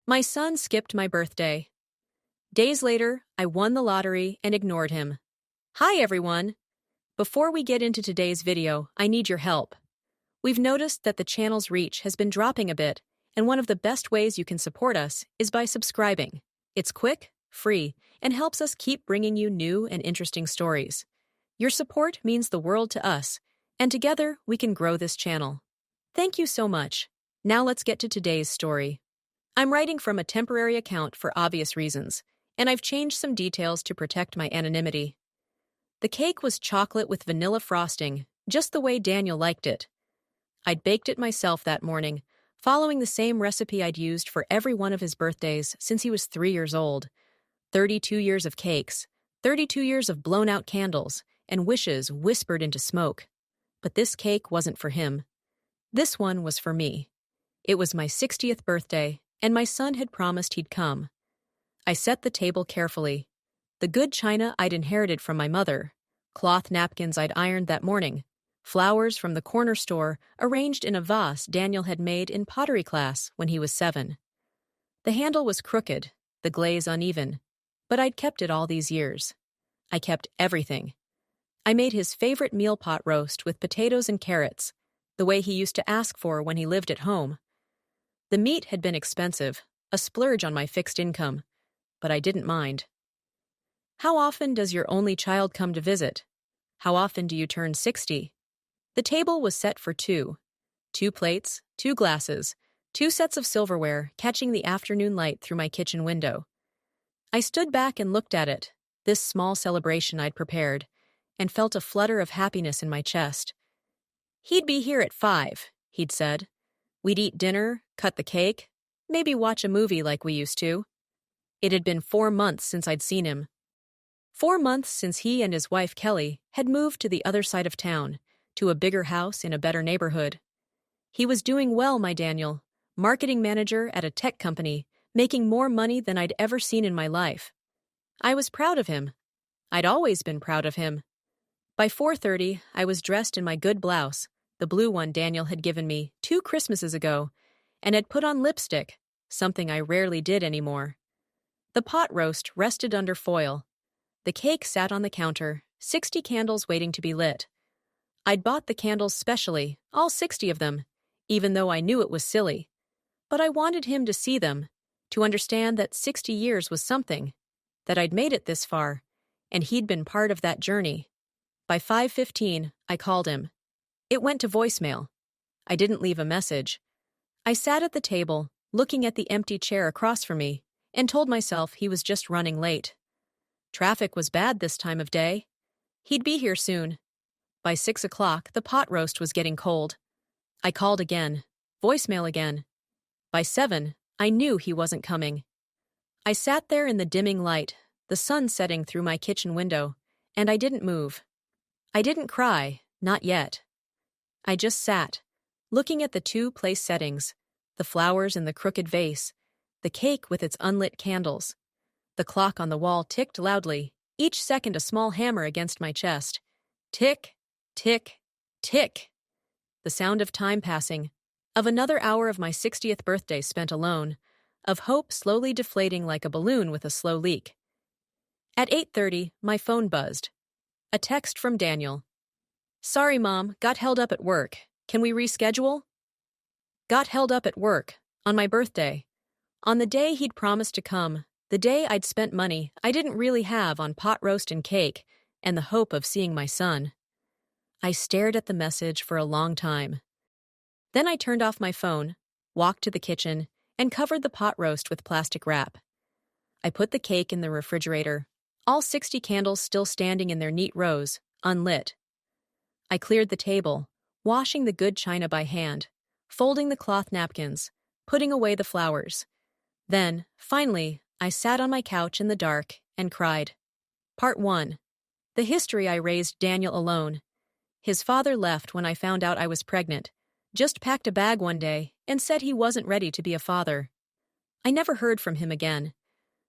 My son skipped my birthday. Days later, I won the lottery and ignored him. Hi everyone! Before we get into today's video, I need your help. We've noticed that the channel's reach has been dropping a bit, and one of the best ways you can support us is by subscribing. It's quick, free, and helps us keep bringing you new and interesting stories. Your support means the world to us, and together we can grow this channel. Thank you so much. Now let's get to today's story. I'm writing from a temporary account for obvious reasons, and I've changed some details to protect my anonymity. The cake was chocolate with vanilla frosting, just the way Daniel liked it. I'd baked it myself that morning, following the same recipe I'd used for every one of his birthdays since he was 3 years old. 32 years of cakes, 32 years of blown-out candles, and wishes whispered into smoke. But this cake wasn't for him. This one was for me. It was my 60th birthday, and my son had promised he'd come. I set the table carefully. The good china I'd inherited from my mother, cloth napkins I'd ironed that morning, flowers from the corner store arranged in a vase Daniel had made in pottery class when he was 7. The handle was crooked, the glaze uneven, but I'd kept it all these years. I kept everything. I made his favorite meal pot roast with potatoes and carrots, the way he used to ask for when he lived at home. The meat had been expensive, a splurge on my fixed income, but I didn't mind. How often does your only child come to visit? How often do you turn 60? The table was set for two. 2 plates, 2 glasses, 2 sets of silverware catching the afternoon light through my kitchen window. I stood back and looked at it, this small celebration I'd prepared, and felt a flutter of happiness in my chest. He'd be here at 5, he'd said. We'd eat dinner, cut the cake, maybe watch a movie like we used to. It had been 4 months since I'd seen him. 4 months since he and his wife Kelly had moved to the other side of town, to a bigger house in a better neighborhood. He was doing well, my Daniel, marketing manager at a tech company, making more money than I'd ever seen in my life. I was proud of him. I'd always been proud of him. By 4:30, I was dressed in my good blouse, the blue one Daniel had given me 2 Christmases ago, and had put on lipstick, something I rarely did anymore. The pot roast rested under foil. The cake sat on the counter, 60 candles waiting to be lit. I'd bought the candles specially, all 60 of them, even though I knew it was silly. But I wanted him to see them, to understand that 60 years was something, that I'd made it this far, and he'd been part of that journey. By 5:15, I called him. It went to voicemail. I didn't leave a message. I sat at the table, looking at the empty chair across from me, and told myself he was just running late. Traffic was bad this time of day. He'd be here soon. By 6 o'clock, the pot roast was getting cold. I called again. Voicemail again. By 7, I knew he wasn't coming. I sat there in the dimming light, the sun setting through my kitchen window, and I didn't move. I didn't cry, not yet. I just sat, looking at the 2 place settings, the flowers in the crooked vase, the cake with its unlit candles. The clock on the wall ticked loudly, each second a small hammer against my chest. Tick, tick, tick. The sound of time passing, of another hour of my 60th birthday spent alone, of hope slowly deflating like a balloon with a slow leak. At 8:30, my phone buzzed. A text from Daniel. Sorry, Mom, got held up at work. Can we reschedule? Got held up at work, on my birthday. On the day he'd promised to come, the day I'd spent money I didn't really have on pot roast and cake, and the hope of seeing my son. I stared at the message for a long time. Then I turned off my phone, walked to the kitchen, and covered the pot roast with plastic wrap. I put the cake in the refrigerator, all 60 candles still standing in their neat rows, unlit. I cleared the table, washing the good china by hand, folding the cloth napkins, putting away the flowers. Then, finally, I sat on my couch in the dark and cried. Part 1. The history I raised Daniel alone. His father left when I found out I was pregnant, just packed a bag one day and said he wasn't ready to be a father. I never heard from him again.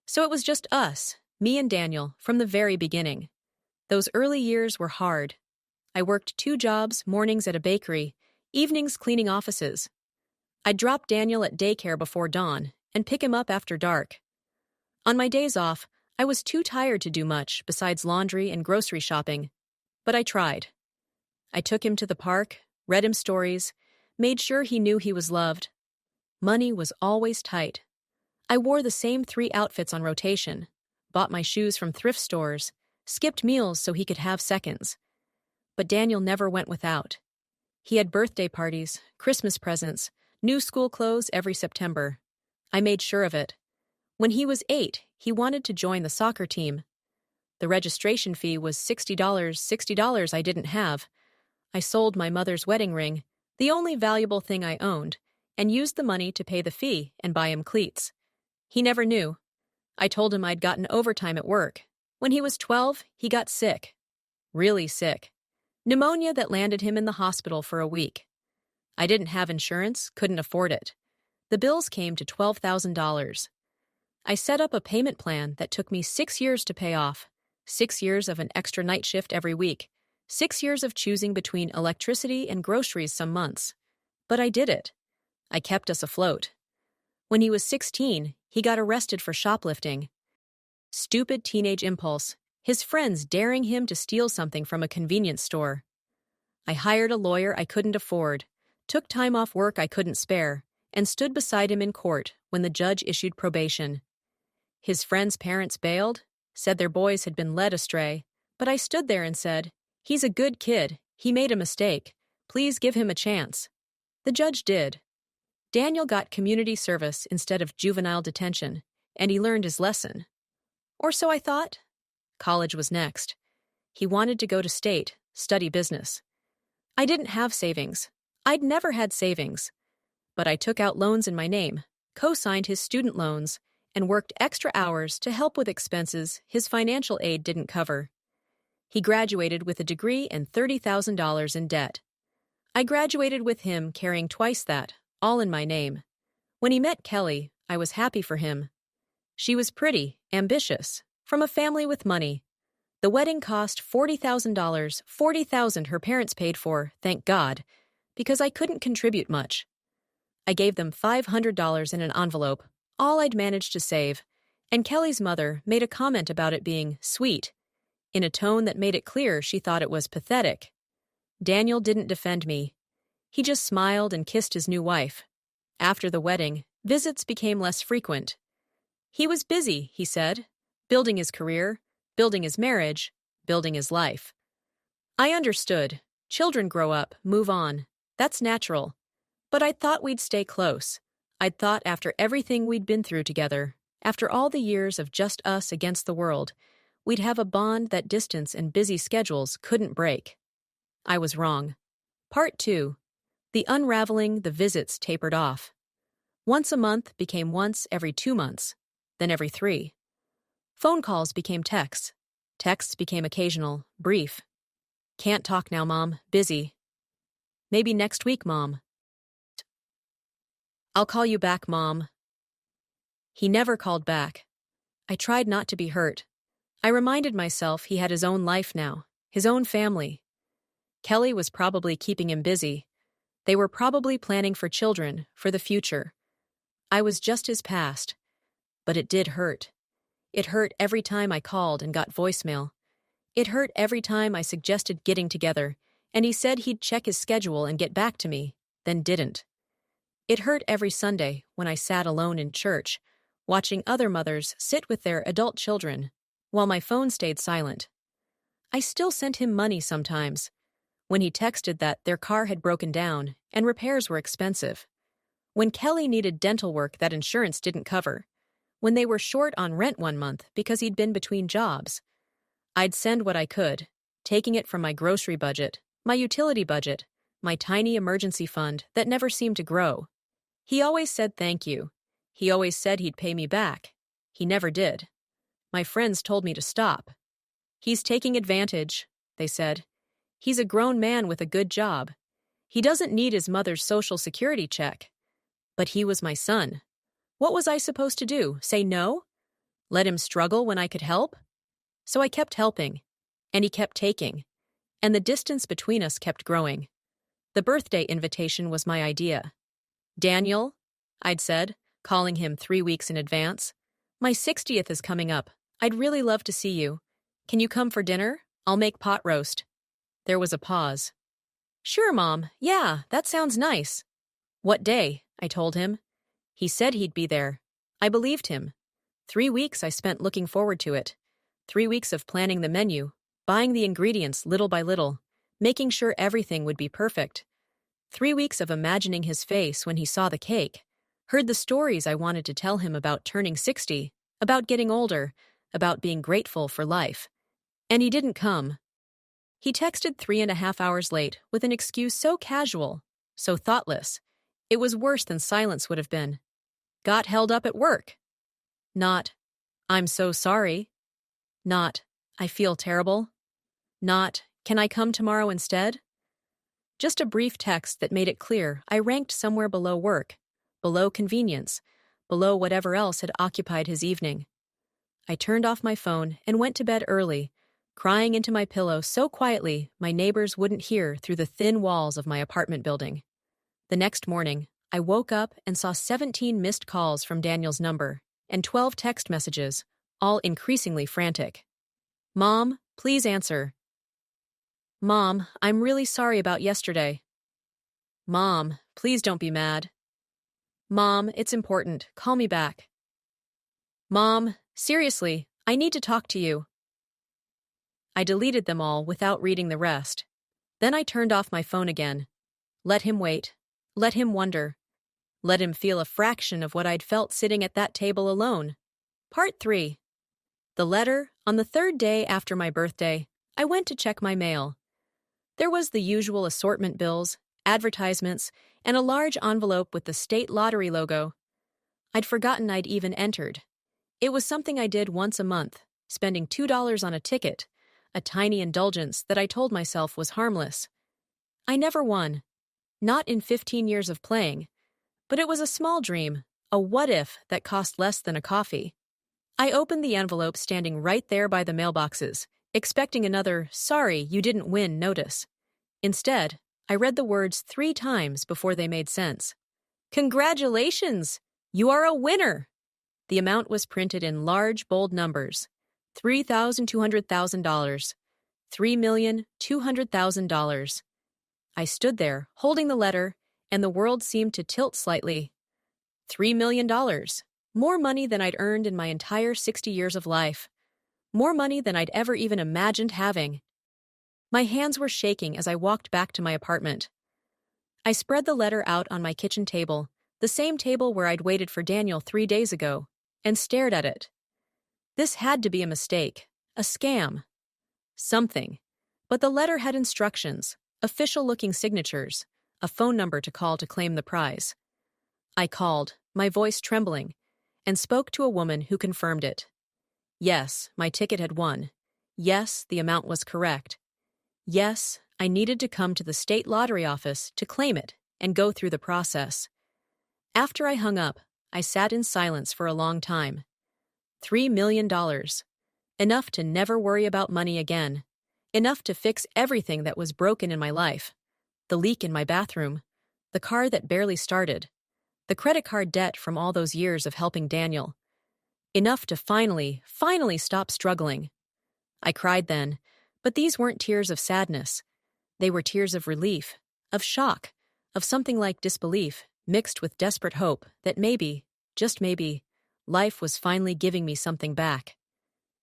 So it was just us, me and Daniel, from the very beginning. Those early years were hard. I worked 2 jobs, mornings at a bakery, evenings cleaning offices. I'd drop Daniel at daycare before dawn, and pick him up after dark. On my days off, I was too tired to do much besides laundry and grocery shopping, but I tried. I took him to the park, read him stories, made sure he knew he was loved. Money was always tight. I wore the same 3 outfits on rotation, bought my shoes from thrift stores, skipped meals so he could have seconds. But Daniel never went without. He had birthday parties, Christmas presents, new school clothes every September. I made sure of it. When he was 8, he wanted to join the soccer team. The registration fee was $60 I didn't have. I sold my mother's wedding ring, the only valuable thing I owned, and used the money to pay the fee and buy him cleats. He never knew. I told him I'd gotten overtime at work. When he was 12, he got sick. Really sick. Pneumonia that landed him in the hospital for a week. I didn't have insurance, couldn't afford it. The bills came to $12,000. I set up a payment plan that took me 6 years to pay off, 6 years of an extra night shift every week, 6 years of choosing between electricity and groceries some months. But I did it. I kept us afloat. When he was 16, he got arrested for shoplifting. Stupid teenage impulse, his friends daring him to steal something from a convenience store. I hired a lawyer I couldn't afford, took time off work I couldn't spare, and stood beside him in court when the judge issued probation. His friends' parents bailed, said their boys had been led astray, but I stood there and said, "He's a good kid, he made a mistake. Please give him a chance." The judge did. Daniel got community service instead of juvenile detention, and he learned his lesson. Or so I thought. College was next. He wanted to go to state, study business. I didn't have savings. I'd never had savings. But I took out loans in my name, co-signed his student loans, and worked extra hours to help with expenses his financial aid didn't cover. He graduated with a degree and $30,000 in debt. I graduated with him carrying twice that, all in my name. When he met Kelly, I was happy for him. She was pretty, ambitious, from a family with money. The wedding cost $40,000, $40,000 her parents paid for, thank God, because I couldn't contribute much. I gave them $500 in an envelope, all I'd managed to save, and Kelly's mother made a comment about it being sweet, in a tone that made it clear she thought it was pathetic. Daniel didn't defend me. He just smiled and kissed his new wife. After the wedding, visits became less frequent. He was busy, he said, building his career, building his marriage, building his life. I understood. Children grow up, move on. That's natural. But I'd thought we'd stay close. I'd thought after everything we'd been through together, after all the years of just us against the world, we'd have a bond that distance and busy schedules couldn't break. I was wrong. Part 2. The unraveling, the visits tapered off. Once a month became once every 2 months, then every 3. Phone calls became texts. Texts became occasional, brief. Can't talk now, Mom. Busy. Maybe next week, Mom. I'll call you back, Mom. He never called back. I tried not to be hurt. I reminded myself he had his own life now, his own family. Kelly was probably keeping him busy. They were probably planning for children, for the future. I was just his past. But it did hurt. It hurt every time I called and got voicemail. It hurt every time I suggested getting together, and he said he'd check his schedule and get back to me, then didn't. It hurt every Sunday when I sat alone in church, watching other mothers sit with their adult children, while my phone stayed silent. I still sent him money sometimes, when he texted that their car had broken down and repairs were expensive, when Kelly needed dental work that insurance didn't cover, when they were short on rent one month because he'd been between jobs. I'd send what I could, taking it from my grocery budget, my utility budget, my tiny emergency fund that never seemed to grow. He always said thank you. He always said he'd pay me back. He never did. My friends told me to stop. He's taking advantage, they said. He's a grown man with a good job. He doesn't need his mother's Social Security check. But he was my son. What was I supposed to do? Say no? Let him struggle when I could help? So I kept helping, and he kept taking, and the distance between us kept growing. The birthday invitation was my idea. Daniel, I'd said, calling him 3 weeks in advance. My 60th is coming up. I'd really love to see you. Can you come for dinner? I'll make pot roast. There was a pause. Sure, Mom. Yeah, that sounds nice. What day? I told him. He said he'd be there. I believed him. 3 weeks I spent looking forward to it. 3 weeks of planning the menu, buying the ingredients little by little, making sure everything would be perfect. 3 weeks of imagining his face when he saw the cake, heard the stories I wanted to tell him about turning 60, about getting older, about being grateful for life. And he didn't come. He texted 3.5 hours late with an excuse so casual, so thoughtless. It was worse than silence would have been. Got held up at work. Not, I'm so sorry. Not, I feel terrible. Not, can I come tomorrow instead? Just a brief text that made it clear I ranked somewhere below work, below convenience, below whatever else had occupied his evening. I turned off my phone and went to bed early, crying into my pillow so quietly my neighbors wouldn't hear through the thin walls of my apartment building. The next morning, I woke up and saw 17 missed calls from Daniel's number and 12 text messages, all increasingly frantic. Mom, please answer. Mom, I'm really sorry about yesterday. Mom, please don't be mad. Mom, it's important. Call me back. Mom, seriously, I need to talk to you. I deleted them all without reading the rest. Then I turned off my phone again. Let him wait. Let him wonder. Let him feel a fraction of what I'd felt sitting at that table alone. Part 3. The letter. On the third day after my birthday, I went to check my mail. There was the usual assortment bills, advertisements, and a large envelope with the state lottery logo. I'd forgotten I'd even entered. It was something I did once a month, spending $2 on a ticket, a tiny indulgence that I told myself was harmless. I never won. Not in 15 years of playing. But it was a small dream, a what-if that cost less than a coffee. I opened the envelope standing right there by the mailboxes, expecting another "sorry, you didn't win" notice. Instead, I read the words 3 times before they made sense. Congratulations! You are a winner! The amount was printed in large, bold numbers. $3,200,000. $3,200,000. I stood there, holding the letter, and the world seemed to tilt slightly. $3 million. More money than I'd earned in my entire 60 years of life. More money than I'd ever even imagined having. My hands were shaking as I walked back to my apartment. I spread the letter out on my kitchen table, the same table where I'd waited for Daniel 3 days ago, and stared at it. This had to be a mistake, a scam. Something. But the letter had instructions, official-looking signatures, a phone number to call to claim the prize. I called, my voice trembling, and spoke to a woman who confirmed it. Yes, my ticket had won. Yes, the amount was correct. Yes, I needed to come to the state lottery office to claim it and go through the process. After I hung up, I sat in silence for a long time. $3 million. Enough to never worry about money again. Enough to fix everything that was broken in my life. The leak in my bathroom. The car that barely started. The credit card debt from all those years of helping Daniel. Enough to finally stop struggling. I cried then, but these weren't tears of sadness. They were tears of relief, of shock, of something like disbelief, mixed with desperate hope that maybe, just maybe, life was finally giving me something back.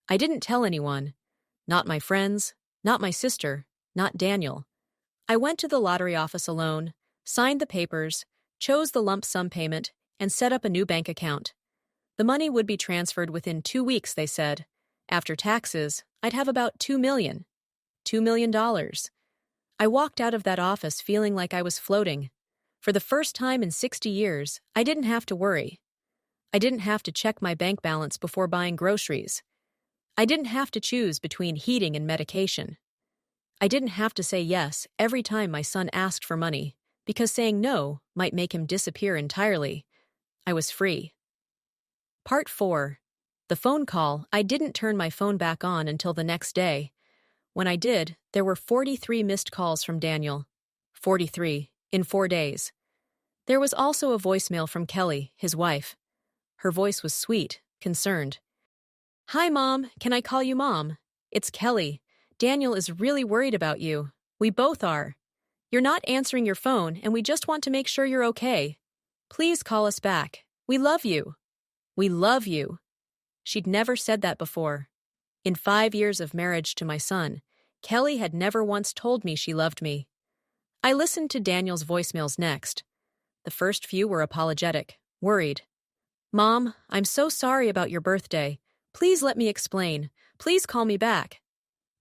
I didn't tell anyone. Not my friends, not my sister, not Daniel. I went to the lottery office alone, signed the papers, chose the lump sum payment, and set up a new bank account. The money would be transferred within 2 weeks, they said. After taxes, I'd have about $2 million. $2 million. I walked out of that office feeling like I was floating. For the first time in 60 years, I didn't have to worry. I didn't have to check my bank balance before buying groceries. I didn't have to choose between heating and medication. I didn't have to say yes every time my son asked for money, because saying no might make him disappear entirely. I was free. Part 4. The phone call. I didn't turn my phone back on until the next day. When I did, there were 43 missed calls from Daniel. 43, in 4 days. There was also a voicemail from Kelly, his wife. Her voice was sweet, concerned. "Hi, Mom. Can I call you Mom? It's Kelly. Daniel is really worried about you. We both are. You're not answering your phone, and we just want to make sure you're okay. Please call us back. We love you. We love you." She'd never said that before. In 5 years of marriage to my son, Kelly had never once told me she loved me. I listened to Daniel's voicemails next. The first few were apologetic, worried. "Mom, I'm so sorry about your birthday. Please let me explain. Please call me back."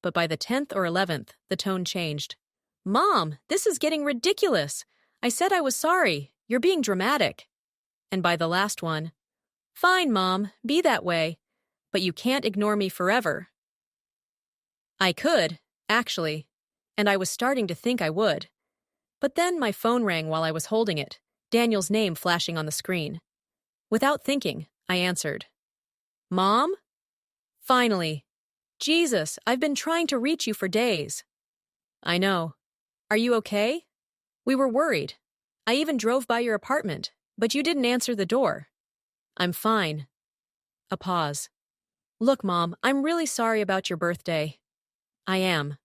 But by the 10th or 11th, the tone changed. "Mom, this is getting ridiculous. I said I was sorry. You're being dramatic." And by the last one, "Fine, Mom, be that way. But you can't ignore me forever." I could, actually, and I was starting to think I would. But then my phone rang while I was holding it, Daniel's name flashing on the screen. Without thinking, I answered. "Mom?" "Finally. Jesus, I've been trying to reach you for days." "I know. Are you okay? We were worried. I even drove by your apartment, but you didn't answer the door." "I'm fine." A pause. "Look, Mom, I'm really sorry about your birthday." "I am."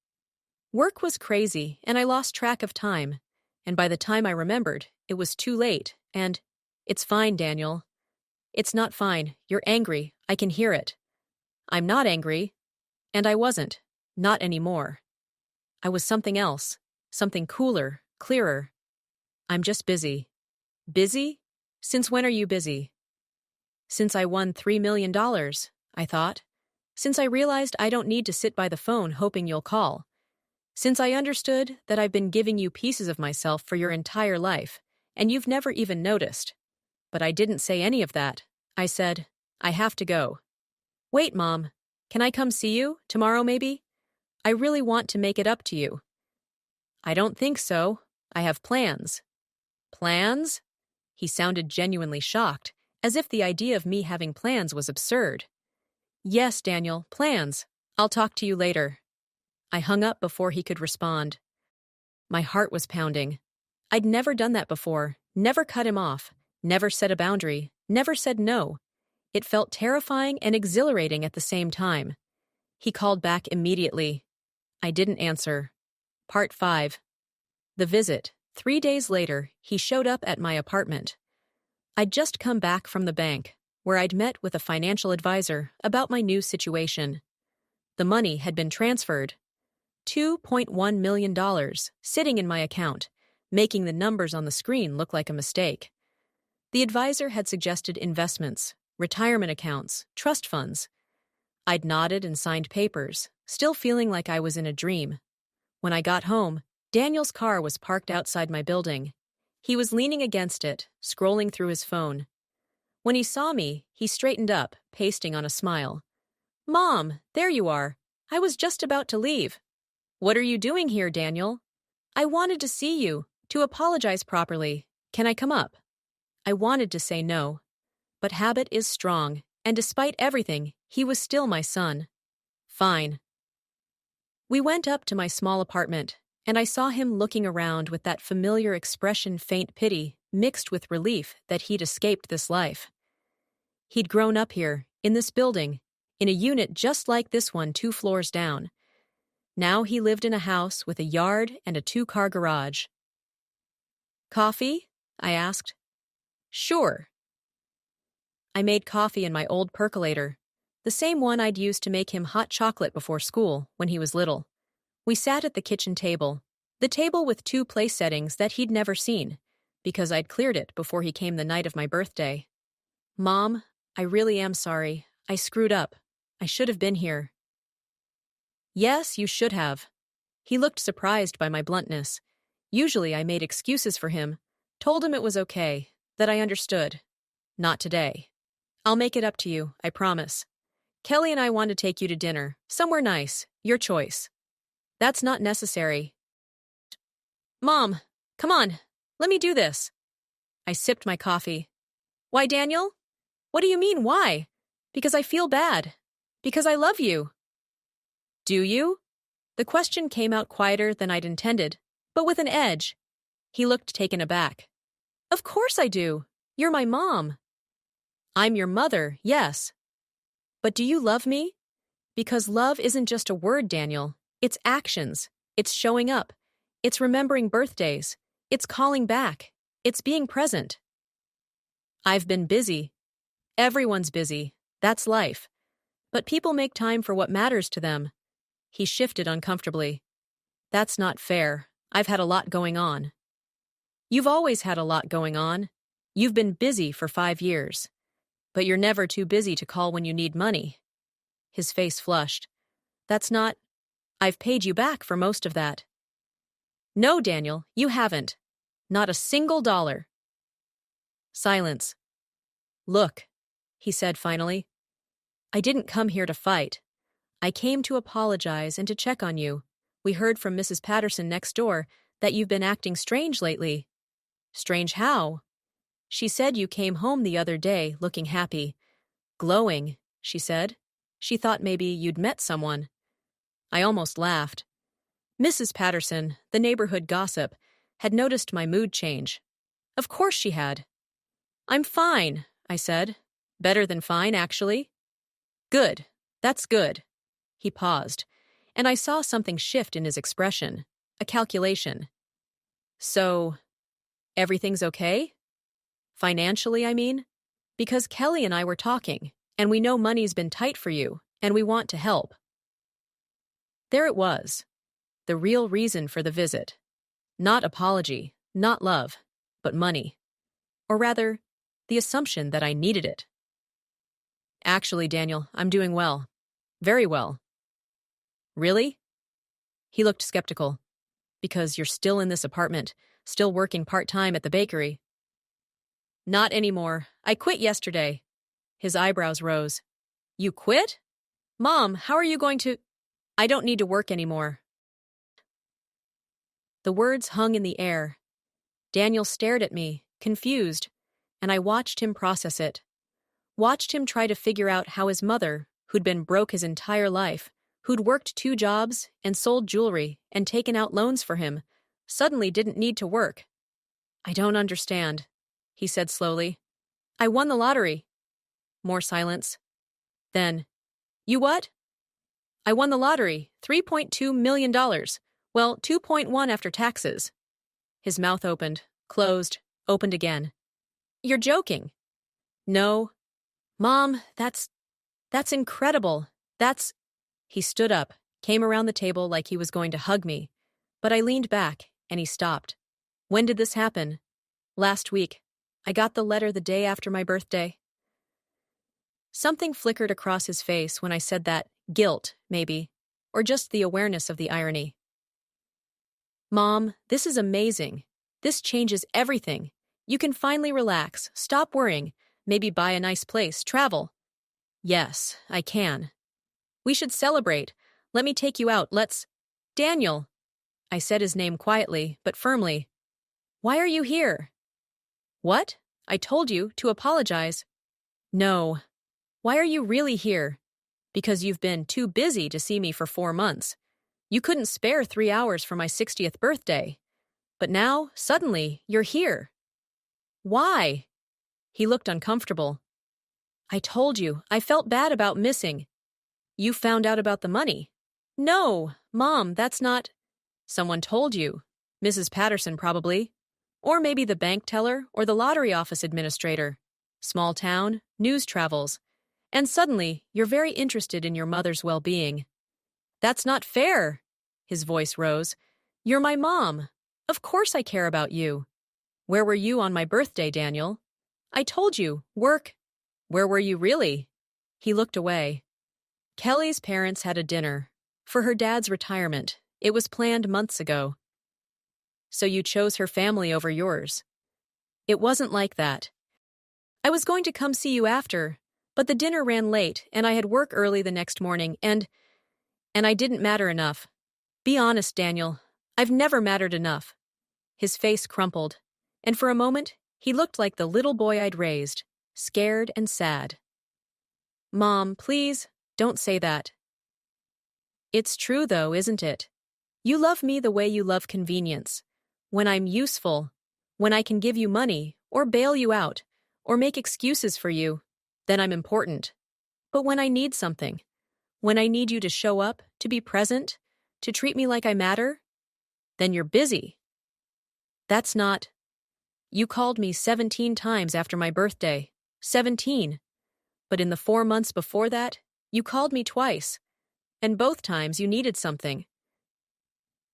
Work was crazy, and I lost track of time. And by the time I remembered, it was too late, and, "It's fine, Daniel." "It's not fine. You're angry. I can hear it." "I'm not angry." And I wasn't. Not anymore. I was something else. Something cooler, clearer. "I'm just busy." "Busy? Since when are you busy?" "Since I won $3 million, I thought. Since I realized I don't need to sit by the phone hoping you'll call. Since I understood that I've been giving you pieces of myself for your entire life, and you've never even noticed. But I didn't say any of that. I said, I have to go." "Wait, Mom. Can I come see you, tomorrow maybe? I really want to make it up to you." "I don't think so. I have plans." "Plans?" He sounded genuinely shocked, as if the idea of me having plans was absurd. "Yes, Daniel, plans. I'll talk to you later." I hung up before he could respond. My heart was pounding. I'd never done that before, never cut him off, never set a boundary, never said no. It felt terrifying and exhilarating at the same time. He called back immediately. I didn't answer. Part 5. The visit. 3 days later, he showed up at my apartment. I'd just come back from the bank, where I'd met with a financial advisor about my new situation. The money had been transferred. $2.1 million sitting in my account, making the numbers on the screen look like a mistake. The advisor had suggested investments, retirement accounts, trust funds. I'd nodded and signed papers, still feeling like I was in a dream. When I got home, Daniel's car was parked outside my building. He was leaning against it, scrolling through his phone. When he saw me, he straightened up, pasting on a smile. "Mom, there you are. I was just about to leave." "What are you doing here, Daniel?" "I wanted to see you, to apologize properly. Can I come up?" I wanted to say no. But habit is strong, and despite everything, he was still my son. Fine. We went up to my small apartment, and I saw him looking around with that familiar expression, faint pity, mixed with relief that he'd escaped this life. He'd grown up here, in this building, in a unit just like this one 2 floors down. Now he lived in a house with a yard and a 2-car garage. "Coffee?" I asked. "Sure." I made coffee in my old percolator, the same one I'd used to make him hot chocolate before school when he was little. We sat at the kitchen table, the table with 2 place settings that he'd never seen, because I'd cleared it before he came the night of my birthday. "Mom, I really am sorry. I screwed up. I should have been here." "Yes, you should have." He looked surprised by my bluntness. Usually I made excuses for him, told him it was okay, that I understood. Not today. "I'll make it up to you, I promise. Kelly and I want to take you to dinner, somewhere nice, your choice." "That's not necessary." "Mom, come on, let me do this." I sipped my coffee. "Why, Daniel? What do you mean, why?" "Because I feel bad. Because I love you." "Do you?" The question came out quieter than I'd intended, but with an edge. He looked taken aback. "Of course I do. You're my mom." I'm your mother, yes. But do you love me? Because love isn't just a word, Daniel. It's actions. It's showing up. It's remembering birthdays. It's calling back. It's being present. I've been busy. Everyone's busy. That's life. But people make time for what matters to them. He shifted uncomfortably. That's not fair. I've had a lot going on. You've always had a lot going on. You've been busy for 5 years. But you're never too busy to call when you need money. His face flushed. That's not... I've paid you back for most of that. No, Daniel, you haven't. Not a single dollar. Silence. Look, he said finally. I didn't come here to fight. I came to apologize and to check on you. We heard from Mrs. Patterson next door that you've been acting strange lately. Strange how? She said you came home the other day looking happy. Glowing, she said. She thought maybe you'd met someone. I almost laughed. Mrs. Patterson, the neighborhood gossip, had noticed my mood change. Of course she had. I'm fine, I said. Better than fine, actually. Good. That's good. He paused, and I saw something shift in his expression, a calculation. So, everything's okay? Financially, I mean? Because Kelly and I were talking, and we know money's been tight for you, and we want to help. There it was, the real reason for the visit. Not apology, not love, but money. Or rather, the assumption that I needed it. Actually, Daniel, I'm doing well. Very well. Really? He looked skeptical. Because you're still in this apartment, still working part-time at the bakery. Not anymore. I quit yesterday. His eyebrows rose. You quit? Mom, how are you going to... I don't need to work anymore. The words hung in the air. Daniel stared at me, confused, and I watched him process it. Watched him try to figure out how his mother, who'd been broke his entire life, who'd worked 2 jobs and sold jewelry and taken out loans for him, suddenly didn't need to work. I don't understand, he said slowly. I won the lottery. More silence. Then, you what? I won the lottery, $3.2 million. Well, 2.1 after taxes. His mouth opened, closed, opened again. You're joking. No. Mom, that's incredible. He stood up, came around the table like he was going to hug me, but I leaned back, and he stopped. When did this happen? Last week. I got the letter the day after my birthday. Something flickered across his face when I said that. Guilt, maybe, or just the awareness of the irony. Mom, this is amazing. This changes everything. You can finally relax, stop worrying, maybe buy a nice place, travel. Yes, I can. We should celebrate. Let me take you out, let's... Daniel. I said his name quietly, but firmly. Why are you here? What? I told you to apologize. No. Why are you really here? Because you've been too busy to see me for 4 months. You couldn't spare 3 hours for my 60th birthday. But now, suddenly, you're here. Why? He looked uncomfortable. I told you, I felt bad about missing. You found out about the money. No, Mom, that's not... Someone told you. Mrs. Patterson, probably. Or maybe the bank teller or the lottery office administrator. Small town, news travels. And suddenly, you're very interested in your mother's well-being. That's not fair. His voice rose. You're my mom. Of course I care about you. Where were you on my birthday, Daniel? I told you, work. Where were you really? He looked away. Kelly's parents had a dinner. For her dad's retirement. It was planned months ago. So you chose her family over yours. It wasn't like that. I was going to come see you after, but the dinner ran late, and I had work early the next morning, and I didn't matter enough. Be honest, Daniel. I've never mattered enough. His face crumpled, and for a moment, he looked like the little boy I'd raised, scared and sad. Mom, please, don't say that. It's true, though, isn't it? You love me the way you love convenience. When I'm useful, when I can give you money, or bail you out, or make excuses for you, then I'm important. But when I need something, when I need you to show up, to be present, to treat me like I matter, then you're busy. That's not. You called me 17 times after my birthday. 17. But in the 4 months before that, you called me twice. And both times you needed something.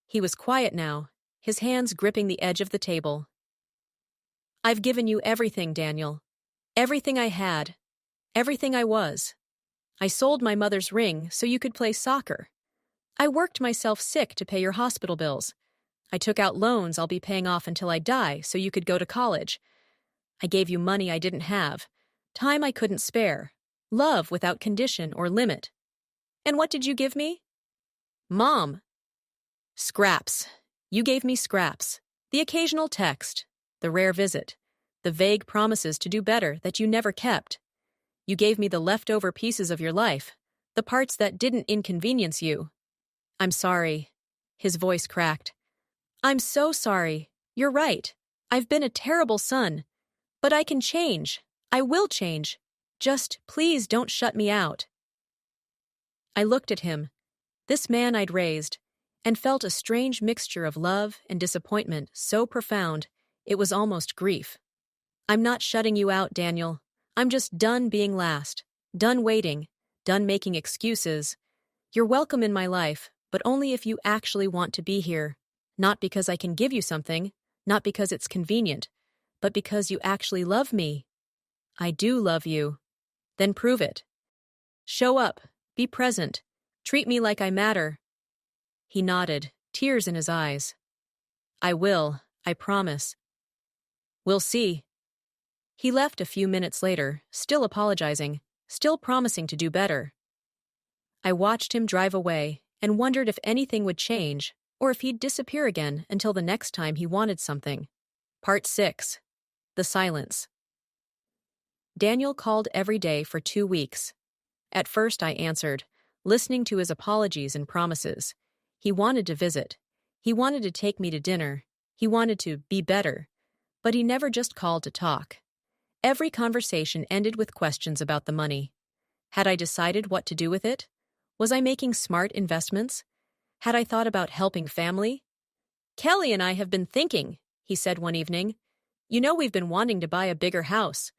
He was quiet now, his hands gripping the edge of the table. I've given you everything, Daniel. Everything I had. Everything I was. I sold my mother's ring so you could play soccer. I worked myself sick to pay your hospital bills. I took out loans I'll be paying off until I die so you could go to college. I gave you money I didn't have, time I couldn't spare, love without condition or limit. And what did you give me? Mom. Scraps. You gave me scraps. The occasional text, the rare visit, the vague promises to do better that you never kept. You gave me the leftover pieces of your life, the parts that didn't inconvenience you. I'm sorry. His voice cracked. I'm so sorry. You're right. I've been a terrible son. But I can change. I will change. Just please don't shut me out. I looked at him, this man I'd raised, and felt a strange mixture of love and disappointment so profound it was almost grief. I'm not shutting you out, Daniel. I'm just done being last, done waiting, done making excuses. You're welcome in my life, but only if you actually want to be here. Not because I can give you something, not because it's convenient, but because you actually love me. I do love you. Then prove it. Show up, be present, treat me like I matter. He nodded, tears in his eyes. I will, I promise. We'll see. He left a few minutes later, still apologizing, still promising to do better. I watched him drive away and wondered if anything would change, or if he'd disappear again until the next time he wanted something. Part 6. The Silence. Daniel called every day for 2 weeks. At first I answered, listening to his apologies and promises. He wanted to visit. He wanted to take me to dinner. He wanted to be better. But he never just called to talk. Every conversation ended with questions about the money. Had I decided what to do with it? Was I making smart investments? Had I thought about helping family? Kelly and I have been thinking, he said one evening. You know we've been wanting to buy a bigger house.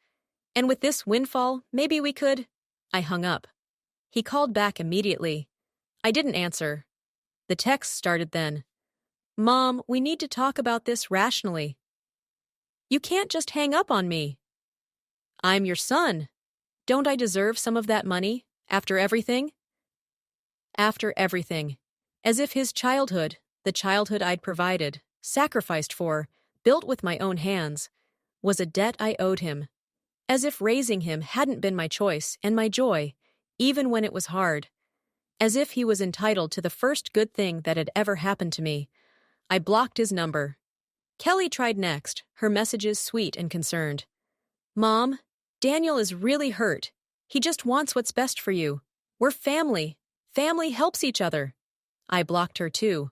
And with this windfall, maybe we could. I hung up. He called back immediately. I didn't answer. The text started then. Mom, we need to talk about this rationally. You can't just hang up on me. I'm your son. Don't I deserve some of that money, after everything? After everything. As if his childhood, the childhood I'd provided, sacrificed for, built with my own hands, was a debt I owed him. As if raising him hadn't been my choice and my joy, even when it was hard. As if he was entitled to the first good thing that had ever happened to me. I blocked his number. Kelly tried next, her messages sweet and concerned. Mom, Daniel is really hurt. He just wants what's best for you. We're family. Family helps each other. I blocked her too.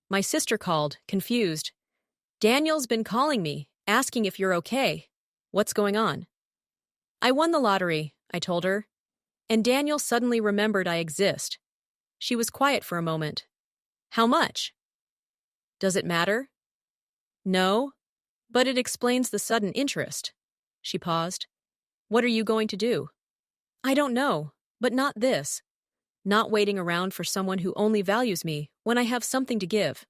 My sister called, confused. Daniel's been calling me, asking if you're okay. What's going on? I won the lottery, I told her. And Daniel suddenly remembered I exist. She was quiet for a moment. How much? Does it matter? No, but it explains the sudden interest. She paused. What are you going to do? I don't know, but not this. Not waiting around for someone who only values me when I have something to give.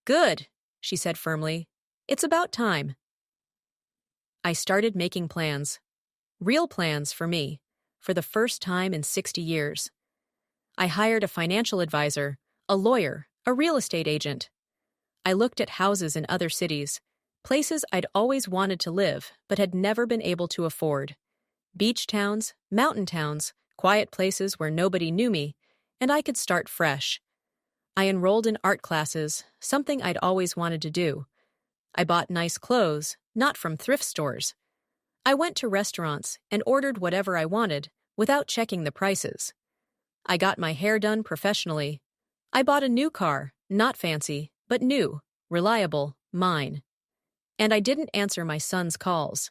Good, she said firmly. It's about time. I started making plans. Real plans for me, for the first time in 60 years. I hired a financial advisor, a lawyer, a real estate agent. I looked at houses in other cities, places I'd always wanted to live but had never been able to afford. Beach towns, mountain towns, quiet places where nobody knew me, and I could start fresh. I enrolled in art classes, something I'd always wanted to do. I bought nice clothes, not from thrift stores. I went to restaurants and ordered whatever I wanted without checking the prices. I got my hair done professionally. I bought a new car, not fancy, but new, reliable, mine. And I didn't answer my son's calls.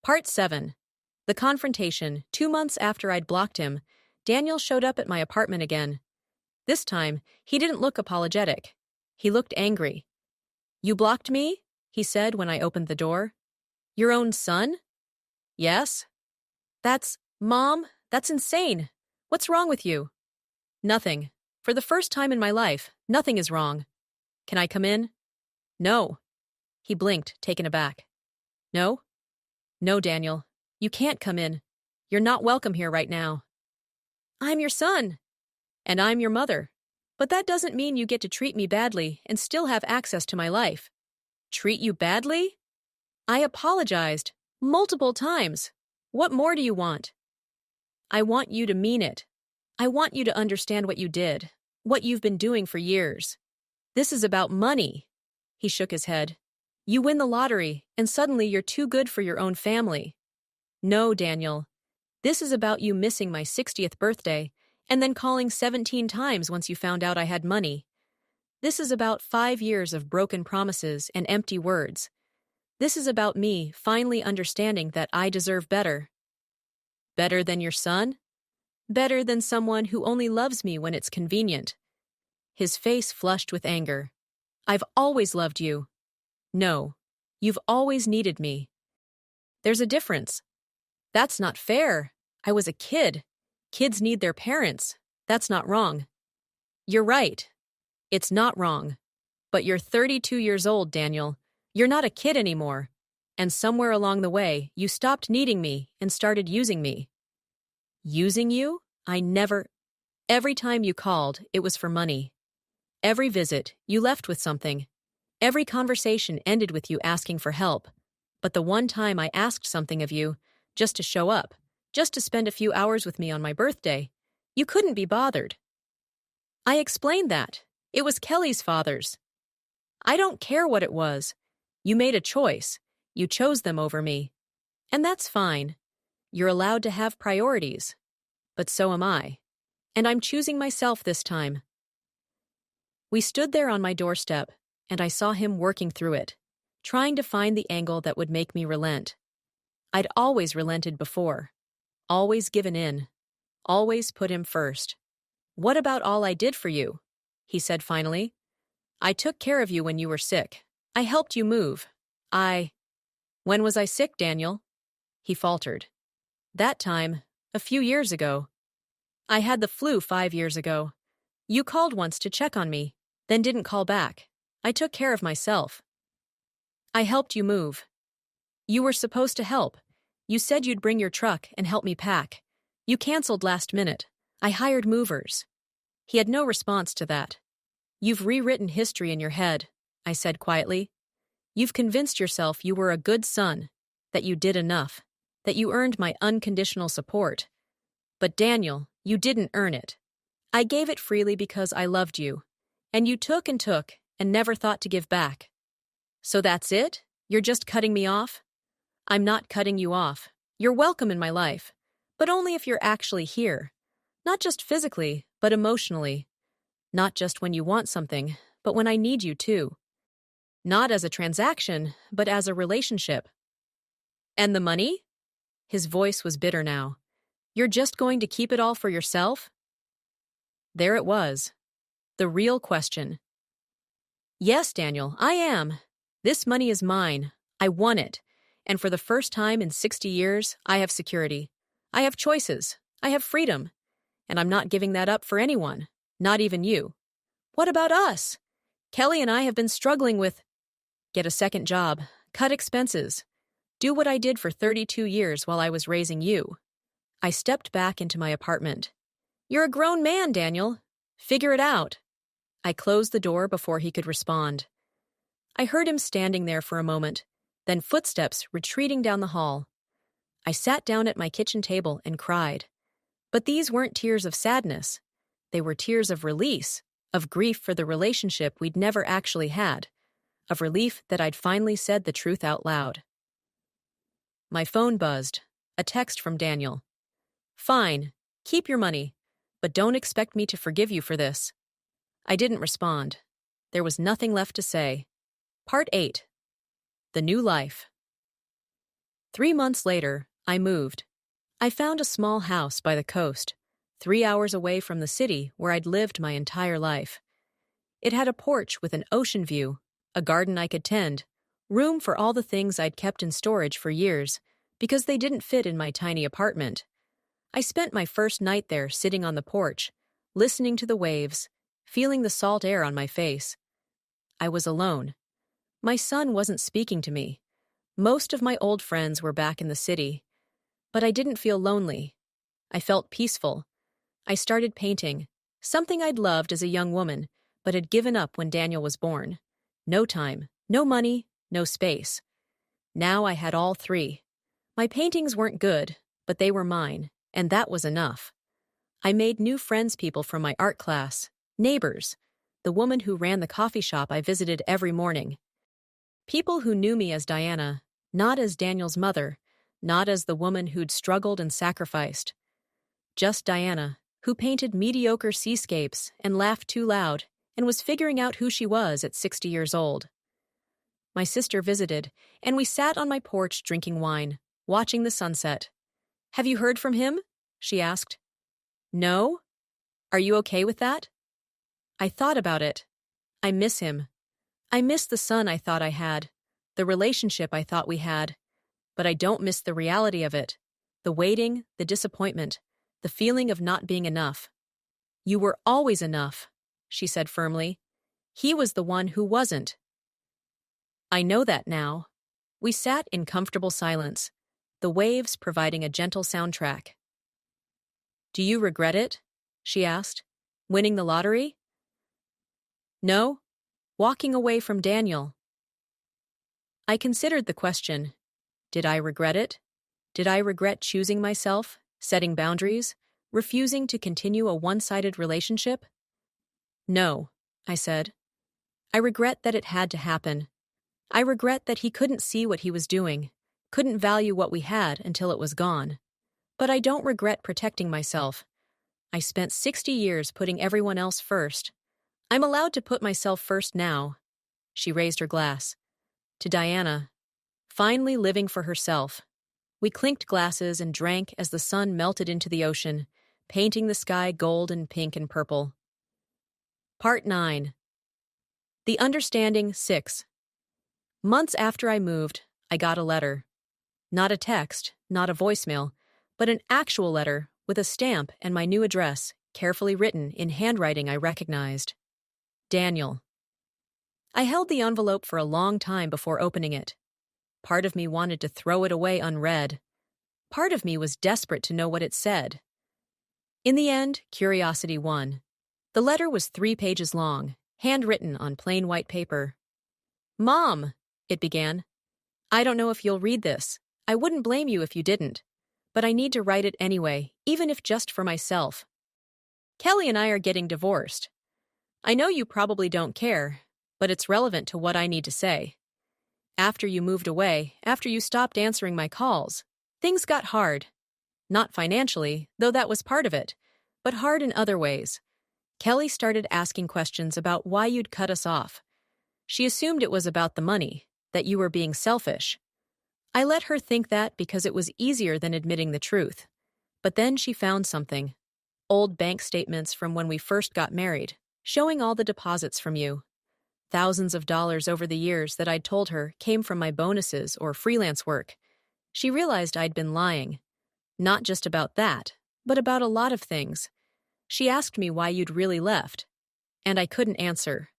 Part 7. The confrontation, 2 months after I'd blocked him, Daniel showed up at my apartment again. This time, he didn't look apologetic. He looked angry. "You blocked me?" he said when I opened the door. "Your own son?" "Yes." Mom, that's insane. What's wrong with you?" "Nothing. For the first time in my life, nothing is wrong. Can I come in?" "No." He blinked, taken aback. "No?" "No, Daniel. You can't come in. You're not welcome here right now." "I'm your son." "And I'm your mother. But that doesn't mean you get to treat me badly and still have access to my life." "Treat you badly?" "I apologized. Multiple times. What more do you want?" "I want you to mean it. I want you to understand what you did, what you've been doing for years. This is about money." He shook his head. "You win the lottery, and suddenly you're too good for your own family." "No, Daniel. This is about you missing my 60th birthday and then calling 17 times once you found out I had money. This is about 5 years of broken promises and empty words. This is about me finally understanding that I deserve better." "Better than your son?" "Better than someone who only loves me when it's convenient." His face flushed with anger. "I've always loved you." "No. You've always needed me." "There's a difference." "That's not fair. I was a kid. Kids need their parents. That's not wrong." "You're right. It's not wrong. But you're 32 years old, Daniel. You're not a kid anymore. And somewhere along the way, you stopped needing me and started using me." "Using you? I never—" "Every time you called, it was for money. Every visit, you left with something. Every conversation ended with you asking for help. But the one time I asked something of you, just to show up, just to spend a few hours with me on my birthday, you couldn't be bothered." "I explained that. It was Kelly's father's." "I don't care what it was. You made a choice. You chose them over me. And that's fine. You're allowed to have priorities. But so am I. And I'm choosing myself this time." We stood there on my doorstep, and I saw him working through it, trying to find the angle that would make me relent. I'd always relented before, always given in, always put him first. "What about all I did for you?" he said finally. "I took care of you when you were sick. I helped you move. When was I sick, Daniel?" He faltered. "That time, a few years ago. I had the flu 5 years ago. You called once to check on me, then didn't call back. I took care of myself. I helped you move. You were supposed to help. You said you'd bring your truck and help me pack. You canceled last minute. I hired movers." He had no response to that. "You've rewritten history in your head," I said quietly. "You've convinced yourself you were a good son, that you did enough, that you earned my unconditional support. But Daniel, you didn't earn it. I gave it freely because I loved you, and you took and never thought to give back. So that's it? You're just cutting me off?" "I'm not cutting you off. You're welcome in my life, but only if you're actually here. Not just physically, but emotionally. Not just when you want something, but when I need you too. Not as a transaction, but as a relationship." "And the money?" His voice was bitter now. "You're just going to keep it all for yourself?" There it was. The real question. "Yes, Daniel, I am. This money is mine. I won it. And for the first time in 60 years, I have security. I have choices. I have freedom. And I'm not giving that up for anyone, not even you. What about us? Kelly and I have been struggling with—" "Get a second job, cut expenses, do what I did for 32 years while I was raising you." I stepped back into my apartment. "You're a grown man, Daniel. Figure it out." I closed the door before he could respond. I heard him standing there for a moment, then footsteps retreating down the hall. I sat down at my kitchen table and cried. But these weren't tears of sadness. They were tears of release, of grief for the relationship we'd never actually had, of relief that I'd finally said the truth out loud. My phone buzzed. A text from Daniel. "Fine, keep your money, but don't expect me to forgive you for this." I didn't respond. There was nothing left to say. Part 8. The New Life. 3 months later, I moved. I found a small house by the coast, 3 hours away from the city where I'd lived my entire life. It had a porch with an ocean view, a garden I could tend, room for all the things I'd kept in storage for years, because they didn't fit in my tiny apartment. I spent my first night there sitting on the porch, listening to the waves, feeling the salt air on my face. I was alone. My son wasn't speaking to me. Most of my old friends were back in the city. But I didn't feel lonely. I felt peaceful. I started painting, something I'd loved as a young woman, but had given up when Daniel was born. No time, no money, no space. Now I had all three. My paintings weren't good, but they were mine, and that was enough. I made new people from my art class, neighbors, the woman who ran the coffee shop I visited every morning. People who knew me as Diana, not as Daniel's mother, not as the woman who'd struggled and sacrificed. Just Diana, who painted mediocre seascapes and laughed too loud and was figuring out who she was at 60 years old. My sister visited, and we sat on my porch drinking wine, watching the sunset. "Have you heard from him?" she asked. "No? Are you okay with that?" I thought about it. I miss him. I miss the son I thought I had, the relationship I thought we had. But I don't miss the reality of it, the waiting, the disappointment, the feeling of not being enough. "You were always enough," she said firmly. "He was the one who wasn't." I know that now. We sat in comfortable silence, the waves providing a gentle soundtrack. "Do you regret it?" she asked. "Winning the lottery?" "No. Walking away from Daniel." I considered the question. Did I regret it? Did I regret choosing myself, setting boundaries, refusing to continue a one-sided relationship? "No," I said. "I regret that it had to happen. I regret that he couldn't see what he was doing, couldn't value what we had until it was gone. But I don't regret protecting myself. I spent 60 years putting everyone else first. I'm allowed to put myself first now." She raised her glass. To Diana, finally living for herself. We clinked glasses and drank as the sun melted into the ocean, painting the sky gold and pink and purple. Part 9. The Understanding 6. Months after I moved, I got a letter. Not a text, not a voicemail, but an actual letter with a stamp and my new address, carefully written in handwriting I recognized. Daniel. I held the envelope for a long time before opening it. Part of me wanted to throw it away unread. Part of me was desperate to know what it said. In the end, curiosity won. The letter was 3 pages long, handwritten on plain white paper. "Mom," it began. "I don't know if you'll read this. I wouldn't blame you if you didn't. But I need to write it anyway, even if just for myself. Kelly and I are getting divorced. I know you probably don't care, but it's relevant to what I need to say. After you moved away, after you stopped answering my calls, things got hard. Not financially, though that was part of it, but hard in other ways. Kelly started asking questions about why you'd cut us off. She assumed it was about the money, that you were being selfish. I let her think that because it was easier than admitting the truth. But then she found something. Old bank statements from when we first got married, showing all the deposits from you. Thousands of dollars over the years that I'd told her came from my bonuses or freelance work. She realized I'd been lying. Not just about that, but about a lot of things. She asked me why you'd really left. And I couldn't answer.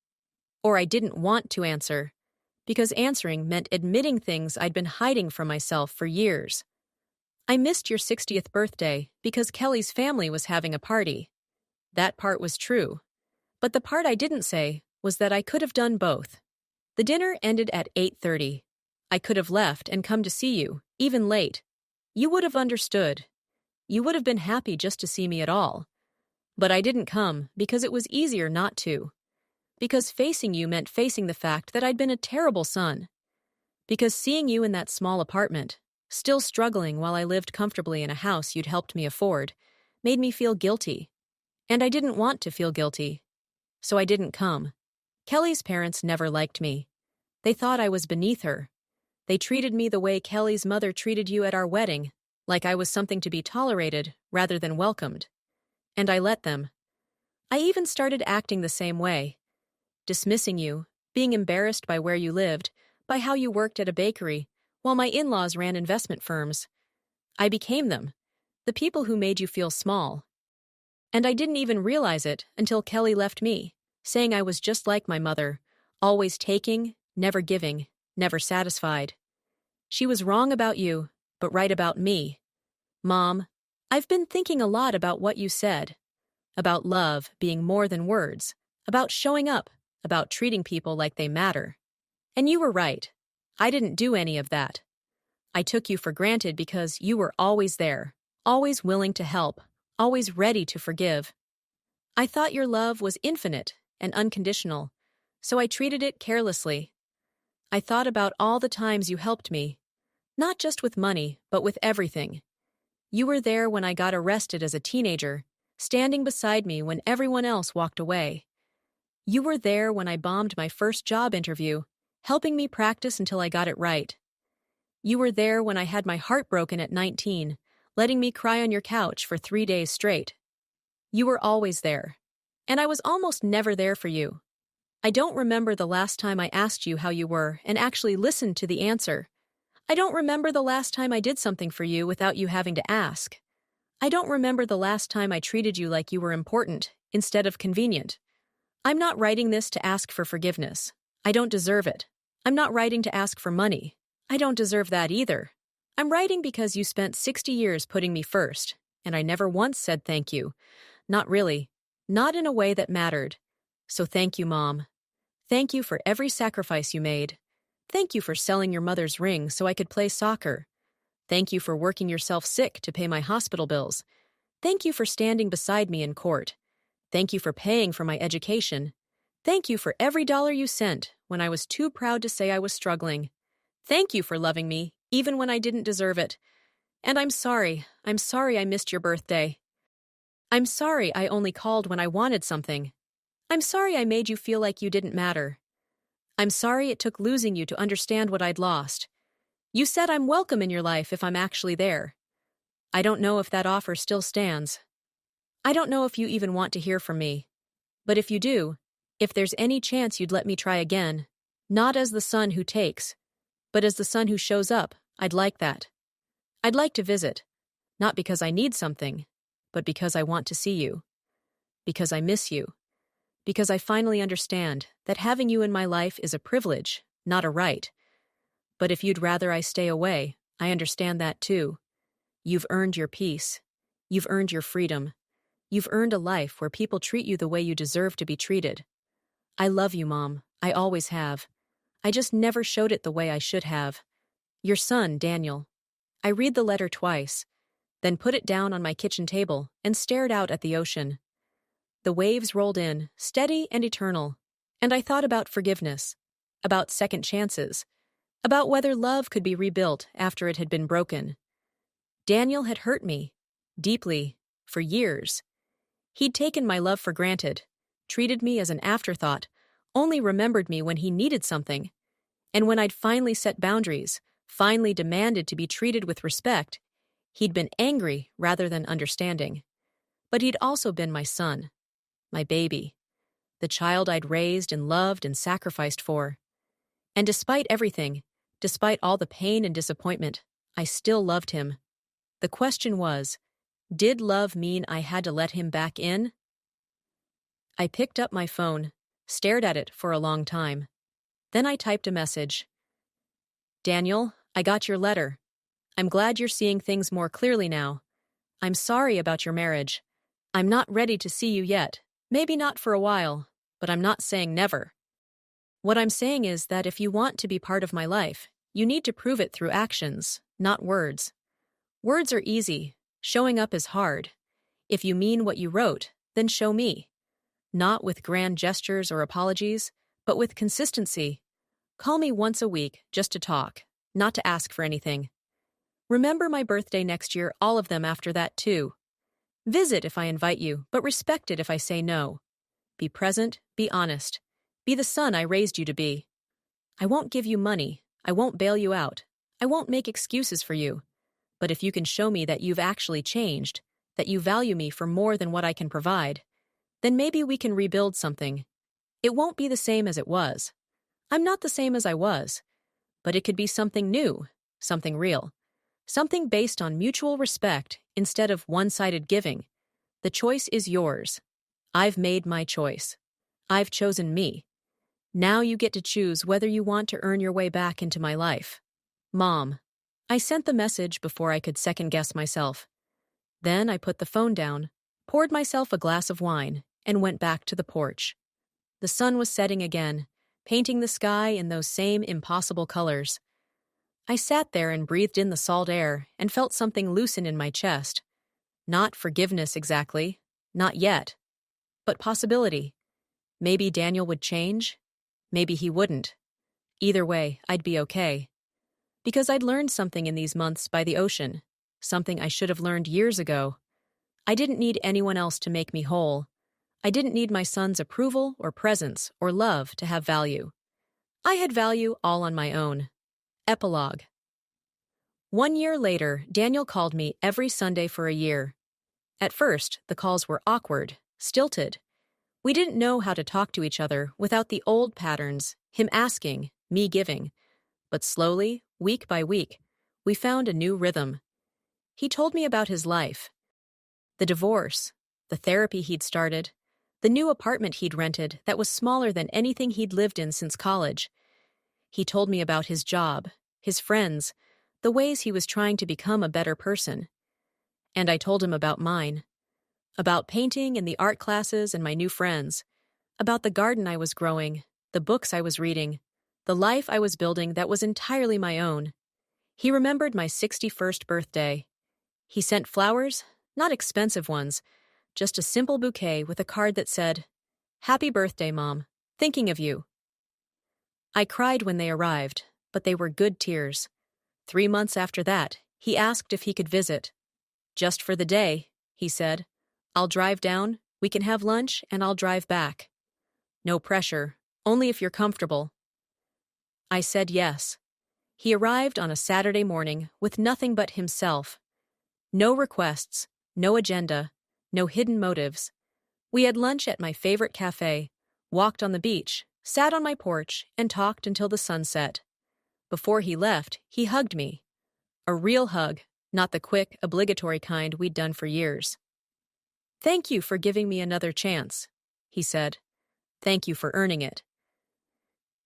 Or I didn't want to answer. Because answering meant admitting things I'd been hiding from myself for years. I missed your 60th birthday because Kelly's family was having a party. That part was true. But the part I didn't say was that I could have done both. The dinner ended at 8:30. I could have left and come to see you, even late. You would have understood. You would have been happy just to see me at all. But I didn't come because it was easier not to. Because facing you meant facing the fact that I'd been a terrible son. Because seeing you in that small apartment, still struggling while I lived comfortably in a house you'd helped me afford, made me feel guilty. And I didn't want to feel guilty. So I didn't come. Kelly's parents never liked me. They thought I was beneath her. They treated me the way Kelly's mother treated you at our wedding, like I was something to be tolerated rather than welcomed. And I let them. I even started acting the same way, dismissing you, being embarrassed by where you lived, by how you worked at a bakery, while my in-laws ran investment firms. I became them, the people who made you feel small. And I didn't even realize it until Kelly left me, saying I was just like my mother, always taking, never giving, never satisfied. She was wrong about you, but right about me. Mom, I've been thinking a lot about what you said, about love being more than words, about showing up, about treating people like they matter. And you were right. I didn't do any of that. I took you for granted because you were always there, always willing to help, always ready to forgive. I thought your love was infinite and unconditional, so I treated it carelessly. I thought about all the times you helped me, not just with money, but with everything. You were there when I got arrested as a teenager, standing beside me when everyone else walked away. You were there when I bombed my first job interview, helping me practice until I got it right. You were there when I had my heart broken at 19, letting me cry on your couch for 3 days straight. You were always there. And I was almost never there for you. I don't remember the last time I asked you how you were and actually listened to the answer. I don't remember the last time I did something for you without you having to ask. I don't remember the last time I treated you like you were important instead of convenient. I'm not writing this to ask for forgiveness. I don't deserve it. I'm not writing to ask for money. I don't deserve that either. I'm writing because you spent 60 years putting me first, and I never once said thank you. Not really. Not in a way that mattered. So thank you, Mom. Thank you for every sacrifice you made. Thank you for selling your mother's ring so I could play soccer. Thank you for working yourself sick to pay my hospital bills. Thank you for standing beside me in court. Thank you for paying for my education. Thank you for every dollar you sent when I was too proud to say I was struggling. Thank you for loving me, even when I didn't deserve it. And I'm sorry I missed your birthday. I'm sorry I only called when I wanted something. I'm sorry I made you feel like you didn't matter. I'm sorry it took losing you to understand what I'd lost. You said I'm welcome in your life if I'm actually there. I don't know if that offer still stands. I don't know if you even want to hear from me. But if you do, if there's any chance you'd let me try again, not as the son who takes, but as the son who shows up, I'd like that. I'd like to visit, not because I need something, but because I want to see you. Because I miss you. Because I finally understand that having you in my life is a privilege, not a right. But if you'd rather I stay away, I understand that too. You've earned your peace. You've earned your freedom. You've earned a life where people treat you the way you deserve to be treated. I love you, Mom. I always have. I just never showed it the way I should have. Your son, Daniel. I read the letter twice, then put it down on my kitchen table and stared out at the ocean. The waves rolled in, steady and eternal, and I thought about forgiveness, about second chances, about whether love could be rebuilt after it had been broken. Daniel had hurt me, deeply, for years. He'd taken my love for granted, treated me as an afterthought, only remembered me when he needed something. And when I'd finally set boundaries, finally demanded to be treated with respect, he'd been angry rather than understanding. But he'd also been my son, my baby, the child I'd raised and loved and sacrificed for. And despite everything, despite all the pain and disappointment, I still loved him. The question was, did love mean I had to let him back in? I picked up my phone, stared at it for a long time. Then I typed a message. Daniel, I got your letter. I'm glad you're seeing things more clearly now. I'm sorry about your marriage. I'm not ready to see you yet. Maybe not for a while, but I'm not saying never. What I'm saying is that if you want to be part of my life, you need to prove it through actions, not words. Words are easy. Showing up is hard. If you mean what you wrote, then show me. Not with grand gestures or apologies, but with consistency. Call me once a week just to talk, not to ask for anything. Remember my birthday next year, all of them after that too. Visit if I invite you, but respect it if I say no. Be present, be honest. Be the son I raised you to be. I won't give you money. I won't bail you out. I won't make excuses for you. But if you can show me that you've actually changed, that you value me for more than what I can provide, then maybe we can rebuild something. It won't be the same as it was. I'm not the same as I was, but it could be something new, something real, something based on mutual respect instead of one-sided giving. The choice is yours. I've made my choice. I've chosen me. Now you get to choose whether you want to earn your way back into my life. Mom. I sent the message before I could second-guess myself. Then I put the phone down, poured myself a glass of wine, and went back to the porch. The sun was setting again, painting the sky in those same impossible colors. I sat there and breathed in the salt air and felt something loosen in my chest. Not forgiveness exactly, not yet, but possibility. Maybe Daniel would change, maybe he wouldn't. Either way, I'd be okay. Because I'd learned something in these months by the ocean, something I should have learned years ago. I didn't need anyone else to make me whole. I didn't need my son's approval or presence or love to have value. I had value all on my own. Epilogue. 1 year later, Daniel called me every Sunday for a year. At first, the calls were awkward, stilted. We didn't know how to talk to each other without the old patterns, him asking, me giving. But slowly, week by week, we found a new rhythm. He told me about his life. The divorce, the therapy he'd started, the new apartment he'd rented that was smaller than anything he'd lived in since college. He told me about his job, his friends, the ways he was trying to become a better person. And I told him about mine, about painting and the art classes and my new friends, about the garden I was growing, the books I was reading, the life I was building that was entirely my own. He remembered my 61st birthday. He sent flowers, not expensive ones, just a simple bouquet with a card that said, "Happy birthday, Mom. Thinking of you." I cried when they arrived, but they were good tears. 3 months after that, he asked if he could visit. "Just for the day," he said. "I'll drive down, we can have lunch, and I'll drive back. No pressure, only if you're comfortable." I said yes. He arrived on a Saturday morning with nothing but himself. No requests, no agenda, no hidden motives. We had lunch at my favorite cafe, walked on the beach, sat on my porch, and talked until the sun set. Before he left, he hugged me. A real hug, not the quick, obligatory kind we'd done for years. "Thank you for giving me another chance," he said. "Thank you for earning it."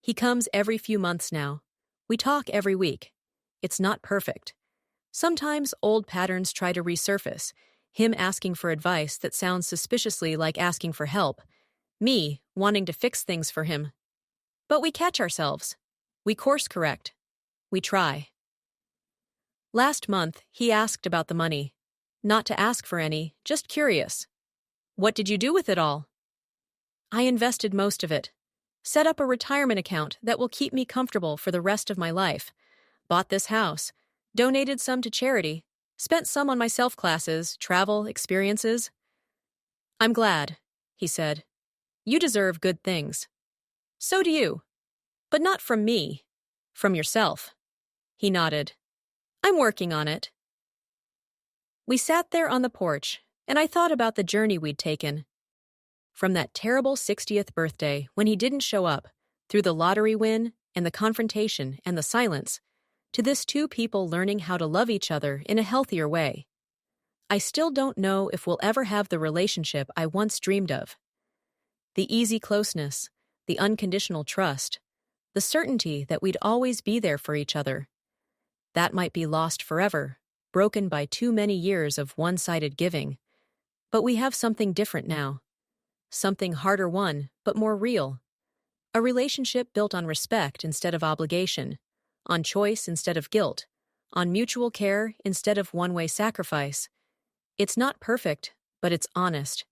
He comes every few months now. We talk every week. It's not perfect. Sometimes old patterns try to resurface, him asking for advice that sounds suspiciously like asking for help, me wanting to fix things for him. But we catch ourselves. We course correct. We try. Last month, he asked about the money. Not to ask for any, just curious. "What did you do with it all?" "I invested most of it. Set up a retirement account that will keep me comfortable for the rest of my life. Bought this house. Donated some to charity. Spent some on my self-classes, travel, experiences." "I'm glad," he said. "You deserve good things. So do you. But not from me. From yourself." He nodded. "I'm working on it." We sat there on the porch, and I thought about the journey we'd taken. From that terrible 60th birthday when he didn't show up, through the lottery win and the confrontation and the silence, to this two people learning how to love each other in a healthier way. I still don't know if we'll ever have the relationship I once dreamed of. The easy closeness, the unconditional trust, the certainty that we'd always be there for each other. That might be lost forever, broken by too many years of one-sided giving. But we have something different now. Something harder won, but more real. A relationship built on respect instead of obligation, on choice instead of guilt, on mutual care instead of one-way sacrifice. It's not perfect, but it's honest.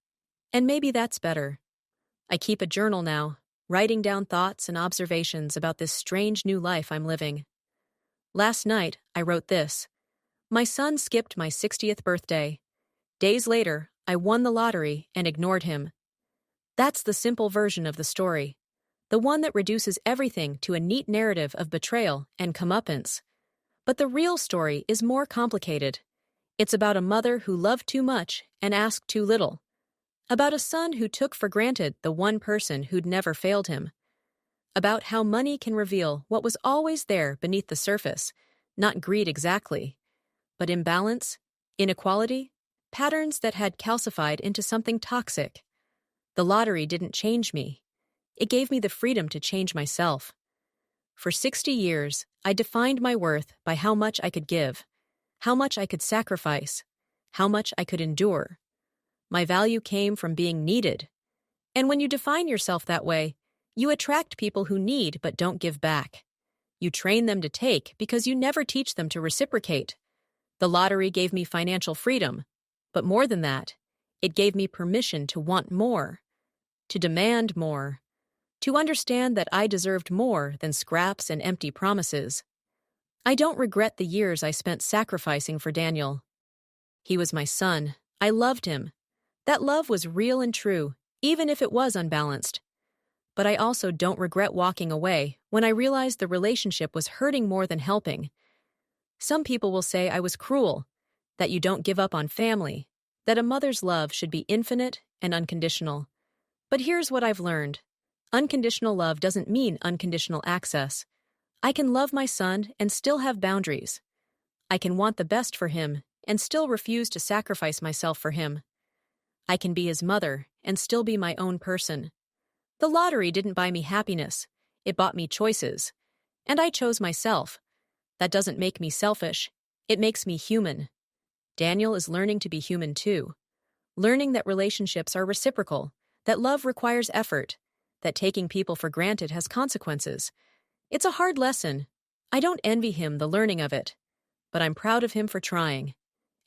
And maybe that's better. I keep a journal now, writing down thoughts and observations about this strange new life I'm living. Last night, I wrote this. My son skipped my 60th birthday. Days later, I won the lottery and ignored him. That's the simple version of the story. The one that reduces everything to a neat narrative of betrayal and comeuppance. But the real story is more complicated. It's about a mother who loved too much and asked too little. About a son who took for granted the one person who'd never failed him. About how money can reveal what was always there beneath the surface, not greed exactly, but imbalance, inequality, patterns that had calcified into something toxic. The lottery didn't change me. It gave me the freedom to change myself. For 60 years, I defined my worth by how much I could give, how much I could sacrifice, how much I could endure. My value came from being needed. And when you define yourself that way, you attract people who need but don't give back. You train them to take because you never teach them to reciprocate. The lottery gave me financial freedom, but more than that, it gave me permission to want more, to demand more, to understand that I deserved more than scraps and empty promises. I don't regret the years I spent sacrificing for Daniel. He was my son. I loved him. That love was real and true, even if it was unbalanced. But I also don't regret walking away when I realized the relationship was hurting more than helping. Some people will say I was cruel, that you don't give up on family, that a mother's love should be infinite and unconditional. But here's what I've learned. Unconditional love doesn't mean unconditional access. I can love my son and still have boundaries. I can want the best for him and still refuse to sacrifice myself for him. I can be his mother and still be my own person. The lottery didn't buy me happiness. It bought me choices. And I chose myself. That doesn't make me selfish. It makes me human. Daniel is learning to be human too. Learning that relationships are reciprocal, that love requires effort, that taking people for granted has consequences. It's a hard lesson. I don't envy him the learning of it. But I'm proud of him for trying.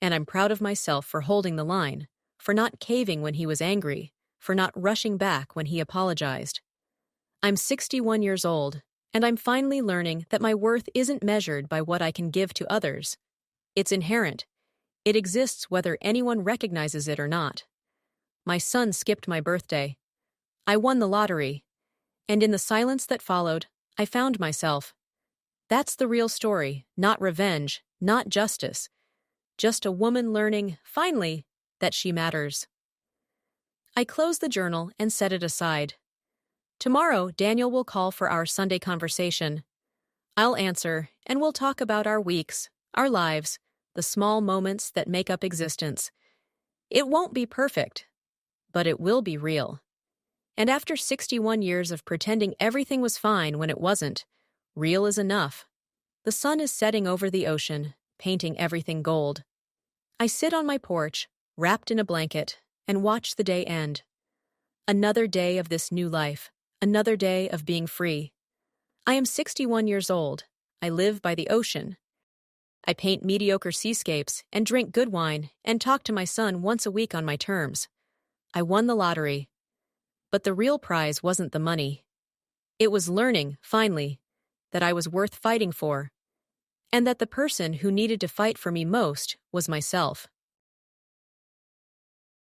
And I'm proud of myself for holding the line, for not caving when he was angry, for not rushing back when he apologized. I'm 61 years old, and I'm finally learning that my worth isn't measured by what I can give to others. It's inherent. It exists whether anyone recognizes it or not. My son skipped my birthday. I won the lottery. And in the silence that followed, I found myself. That's the real story, not revenge, not justice. Just a woman learning, finally, that she matters. I close the journal and set it aside. Tomorrow, Daniel will call for our Sunday conversation. I'll answer, and we'll talk about our weeks, our lives, the small moments that make up existence. It won't be perfect, but it will be real. And after 61 years of pretending everything was fine when it wasn't, real is enough. The sun is setting over the ocean, painting everything gold. I sit on my porch, wrapped in a blanket, and watch the day end. Another day of this new life, another day of being free. I am 61 years old. I live by the ocean. I paint mediocre seascapes and drink good wine and talk to my son once a week on my terms. I won the lottery. But the real prize wasn't the money. It was learning, finally, that I was worth fighting for, and that the person who needed to fight for me most was myself.